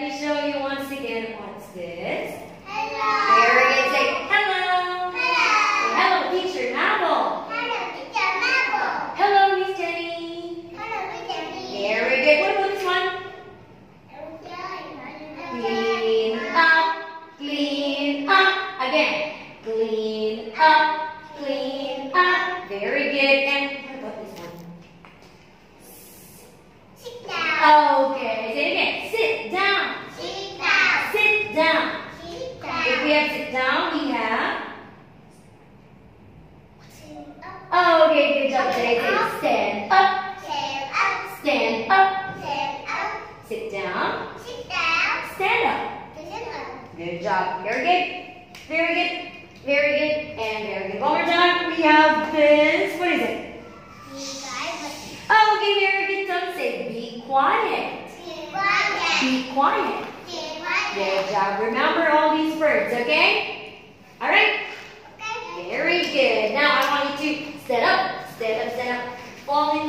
Let me show you once again. What's this? Hello. Very good. Say hello. Hello. Hello, teacher Mabel. Hello, teacher Mabel. Hello, Miss Jenny. Hello, teacher Lee. Very good. What about this one? Clean up, clean up. Again. Clean up, clean up. Very good. And what about this one? Sit down. Okay. Say it again. Sit down. Sit down. Sit down. Sit down. If we have sit down, we have. Sit up. Oh, okay, good job. Say stand up. Stand up. Stand up. Stand up. Sit down. Sit down. Stand up. Stand up. Good job. Very good. Very good. Very good. And very good. One more time. We have this. What is it? Oh, okay, very good. Don't say be quiet. Be quiet. Be quiet. Be quiet. Good job. Remember all these words, okay? All right? Okay. Very good. Now I want you to stand up. Stand up, stand up. Fall in line.